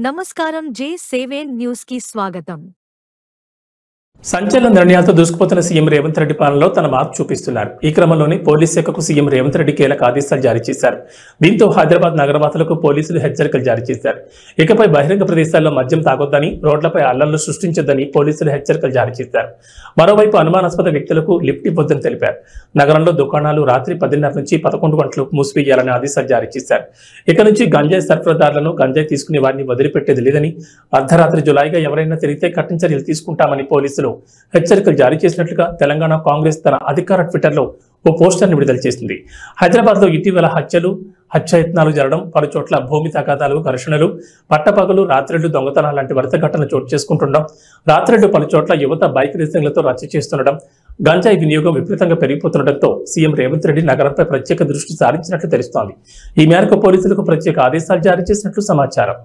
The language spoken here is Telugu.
నమస్కారం J7 న్యూస్ కి స్వాగతం. సంచలన నిర్ణయాలతో దూసుకుపోతున్న సీఎం రేవంత్ రెడ్డి పాలనలో తన మార్పు చూపిస్తున్నారు. ఈ క్రమంలోనే పోలీస్ శాఖకు సీఎం రేవంత్ రెడ్డి కీలక ఆదేశాలు జారీ చేశారు. దీంతో హైదరాబాద్ నగరవాసులకు పోలీసులు హెచ్చరికలు జారీ చేశారు. ఇకపై బహిరంగ ప్రదేశాల్లో మద్యం తాగొద్దని, రోడ్లపై అల్లర్లు సృష్టించొద్దని పోలీసులు హెచ్చరికలు జారీ చేశారు. మరోవైపు అనుమానాస్పద వ్యక్తులకు లిఫ్ట్ ఇవ్వొద్దని తెలిపారు. నగరంలో దుకాణాలు రాత్రి 10:30 నుంచి 11 గంటలకు మూసివేయాలని ఆదేశాలు జారీ చేశారు. ఇక నుంచి గంజాయి సరఫరాదారులను, గంజాయి తీసుకునే వారిని వదిలిపెట్టేది లేదని, అర్ధరాత్రి జులాయిగా ఎవరైనా తిరిగితే కఠిన చర్యలు తీసుకుంటామని పోలీసులు హెచ్చరికలు జారీ చేసినట్లుగా తెలంగాణ కాంగ్రెస్ తన అధికార ట్విట్టర్లో ఓ పోస్టర్ని విడుదల చేసింది. హైదరాబాద్లో ఇటీవల హత్యాయత్నాలు జరగడం, పలు చోట్ల భూమి తగాదాలు, ఘర్షణలు, పట్టపగలు, రాత్రిళ్లు దొంగతనాలు లాంటి వరుస ఘటనలు చోటు చేసుకుంటుండడం, రాత్రిళ్లు పలు చోట్ల యువత బైక్ రేసింగ్లతో రచ్చ చేస్తుండడం, గంజాయి వినియోగం విపరీతంగా పెరిగిపోతుండటంతో సీఎం రేవంత్ రెడ్డి నగరంపై ప్రత్యేక దృష్టి సారించినట్లు తెలుస్తోంది. ఈ మేరకు పోలీసులకు ప్రత్యేక ఆదేశాలు జారీ చేసినట్లు సమాచారం.